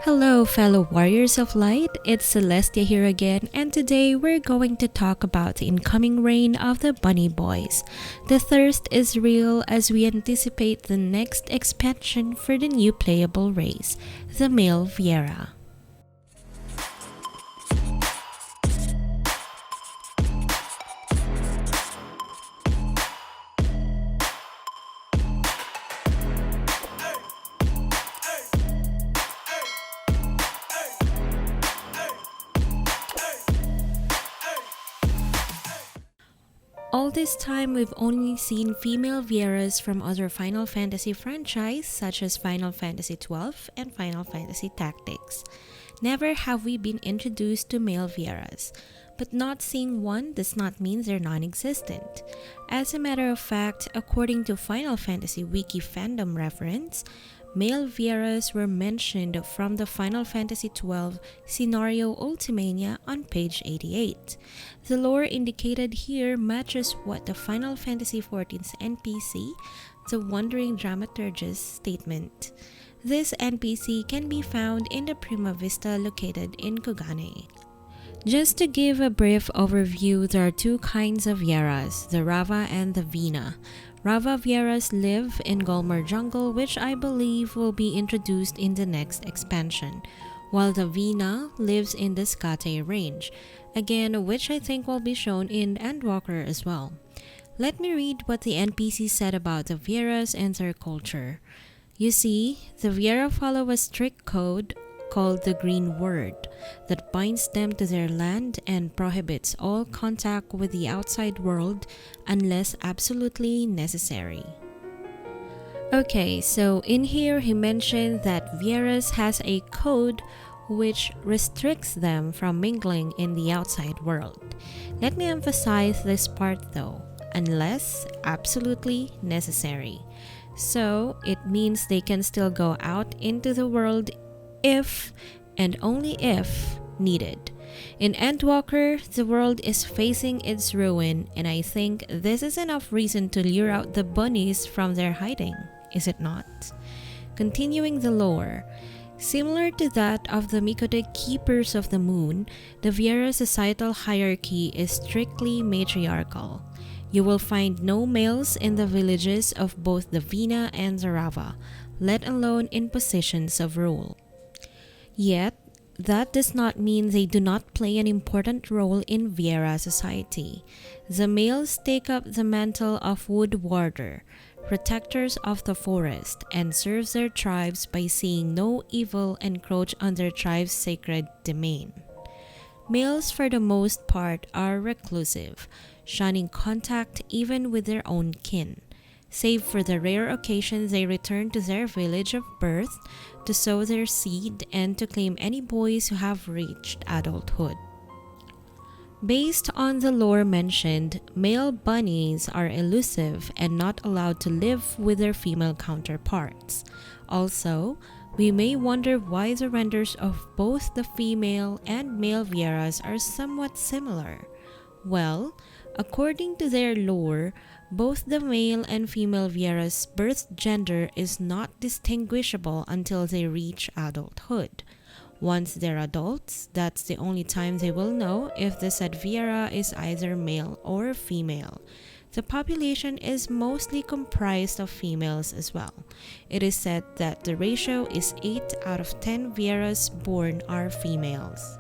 Hello, fellow warriors of light. It's Celestia here again, and today we're going to talk about the incoming reign of the Bunny Boys. The thirst is real as we anticipate the next expansion for the new playable race, the Male Viera. All this time, we've only seen female Vieras from other Final Fantasy franchise such as Final Fantasy XII and Final Fantasy Tactics. Never have we been introduced to male Vieras, but not seeing one does not mean they're non-existent. As a matter of fact, according to Final Fantasy Wiki fandom reference, male Vieras were mentioned from the Final Fantasy XII Scenario Ultimania on page 88. The lore indicated here matches what the Final Fantasy XIV's NPC, the Wandering Dramaturgist, statement. This NPC can be found in the Prima Vista located in Kugane. Just to give a brief overview, there are two kinds of Vieras, the Rava and the Vina. Rava Vieras live in Golmar Jungle, which I believe will be introduced in the next expansion, while the Vina lives in the Skate range, again which I think will be shown in Endwalker as well. Let me read what the NPC said about the Vieras and their culture. You see, the Viera follow a strict code called the Green Word that binds them to their land and prohibits all contact with the outside world unless absolutely necessary. Okay, so in here he mentioned that Vieras has a code which restricts them from mingling in the outside world. Let me emphasize this part though, unless absolutely necessary. So it means they can still go out into the world if and only if needed. In Endwalker, the world is facing its ruin, and I think this is enough reason to lure out the bunnies from their hiding, is it not? Continuing the lore, similar to that of the Mikote Keepers of the Moon, the Viera societal hierarchy is strictly matriarchal. You will find no males in the villages of both the Vina and the Rava, let alone in positions of rule. Yet, that does not mean they do not play an important role in Viera society. The males take up the mantle of wood warder, protectors of the forest, and serve their tribes by seeing no evil encroach on their tribe's sacred domain. Males, for the most part, are reclusive, shunning contact even with their own kin. Save for the rare occasions they return to their village of birth to sow their seed and to claim any boys who have reached adulthood. Based on the lore mentioned, male bunnies are elusive and not allowed to live with their female counterparts. Also, we may wonder why the renders of both the female and male Vieras are somewhat similar. Well, according to their lore, both the male and female Viera's birth gender is not distinguishable until they reach adulthood. Once they're adults, that's the only time they will know if the said Viera is either male or female. The population is mostly comprised of females as well. It is said that the ratio is 8 out of 10 Vieras born are females.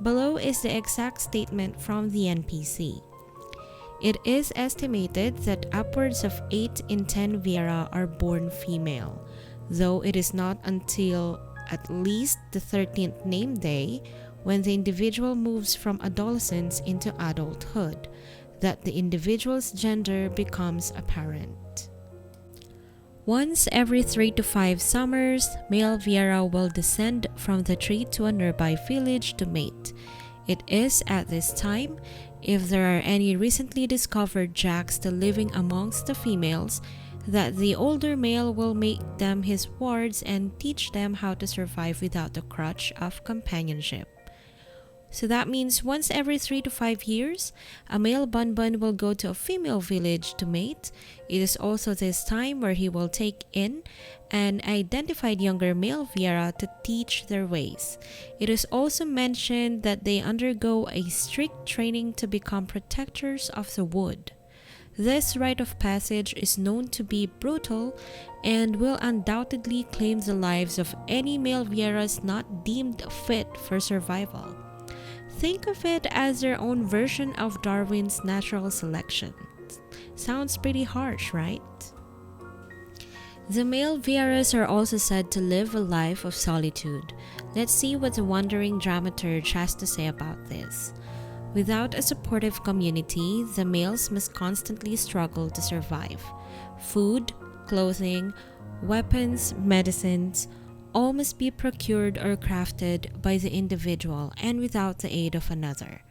Below is the exact statement from the NPC. It is estimated that upwards of 8 in 10 Viera are born female, though it is not until at least the 13th name day, when the individual moves from adolescence into adulthood, that the individual's gender becomes apparent. Once every 3 to 5 summers, male Viera will descend from the tree to a nearby village to mate. It is at this time, if there are any recently discovered jacks still living amongst the females, that the older male will make them his wards and teach them how to survive without the crutch of companionship. So that means once every 3 to 5 years, a male bunbun will go to a female village to mate. It is also this time where he will take in an identified younger male Viera to teach their ways. It is also mentioned that they undergo a strict training to become protectors of the wood. This rite of passage is known to be brutal and will undoubtedly claim the lives of any male Vieras not deemed fit for survival. Think of it as their own version of Darwin's natural selection. Sounds pretty harsh, right? The male Vieras are also said to live a life of solitude. Let's see what the wandering dramaturge has to say about this. Without a supportive community, the males must constantly struggle to survive. Food, clothing, weapons, medicines, all must be procured or crafted by the individual and without the aid of another.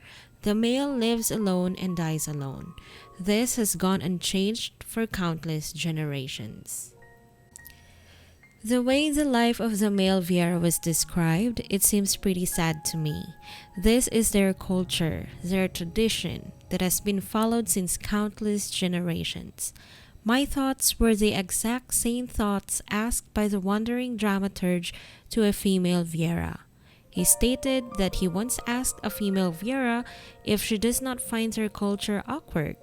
The male lives alone and dies alone. This has gone unchanged for countless generations. The way the life of the male Viera was described, it seems pretty sad to me. This is their culture, their tradition, that has been followed since countless generations. My thoughts were the exact same thoughts asked by the wandering dramaturge to a female Viera. He stated that he once asked a female Viera if she does not find her culture awkward,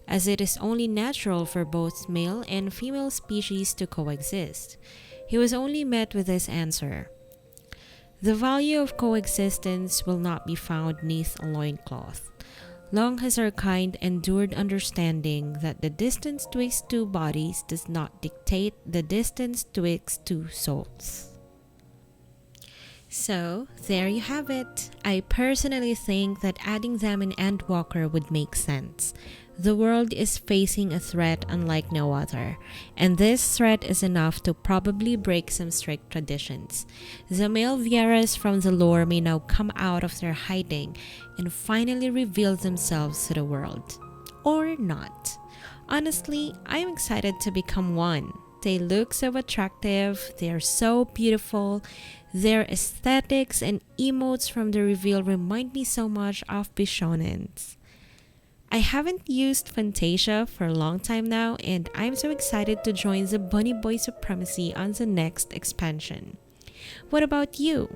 as it is only natural for both male and female species to coexist. He was only met with this answer: "The value of coexistence will not be found neath a loincloth. Long has our kind endured understanding that the distance twixt two bodies does not dictate the distance twixt two souls." So, there you have it. I personally think that adding them in Endwalker would make sense. The world is facing a threat unlike no other, and this threat is enough to probably break some strict traditions. The male Vieras from the lore may now come out of their hiding and finally reveal themselves to the world. Or not. Honestly, I'm excited to become one. They look so attractive, they're so beautiful, their aesthetics and emotes from the reveal remind me so much of Bishonens. I haven't used Fantasia for a long time now, and I'm so excited to join the Bunny Boy supremacy on the next expansion. What about you?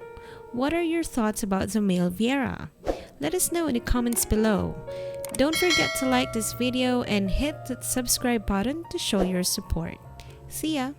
What are your thoughts about the male Viera? Let us know in the comments below. Don't forget to like this video and hit that subscribe button to show your support. See ya!